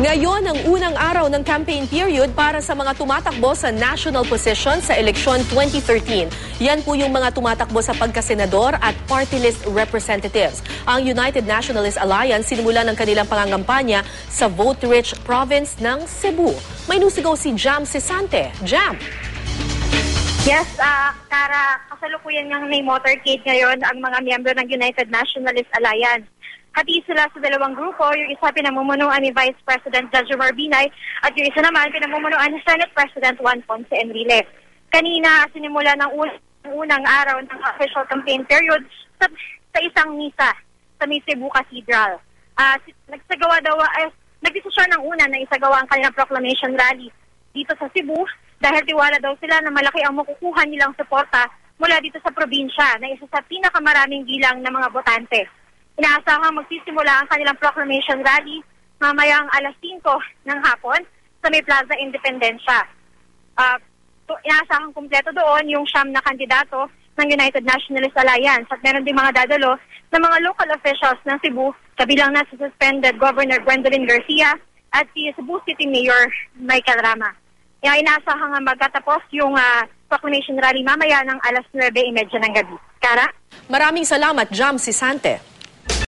Ngayon ang unang araw ng campaign period para sa mga tumatakbo sa national position sa eleksyon 2013. Yan po yung mga tumatakbo sa pagkasenador at party list representatives. Ang United Nationalist Alliance sinimula ng kanilang pangangampanya sa vote-rich province ng Cebu. May nusigaw si Jam Sisante. Jam! Yes, Kara, kasalukuyan niyang may motorcade ngayon ang mga miyembro ng United Nationalist Alliance. Hati sila sa dalawang grupo, yung isa pinamumunuan ni Vice President Jejomar Binay at yung isa naman pinamumunuan ni Senate President Juan Ponce Enrile. Kanina, sinimula ng unang araw ng official campaign period sa isang misa sa may Cebu Cathedral. Nagdesisyon ng una na isagawa ang kanilang proclamation rally dito sa Cebu dahil tiwala daw sila na malaki ang makukuha nilang suporta mula dito sa probinsya na isa sa pinakamaraming bilang ng mga botante. Inaasahang magsisimula ang kanilang proclamation rally mamayang alas 5 ng hapon sa may Plaza Independencia. Inaasahang kumpleto doon yung 9 na kandidato ng United Nationalist Alliance at meron din mga dadalo ng mga local officials ng Cebu, kabilang na si suspended Governor Gwendolyn Garcia at si Cebu City Mayor Michael Rama. Inaasahang magtatapos yung proclamation rally mamaya ng alas 9:30 ng gabi. Kara? Maraming salamat, Jam Sisante.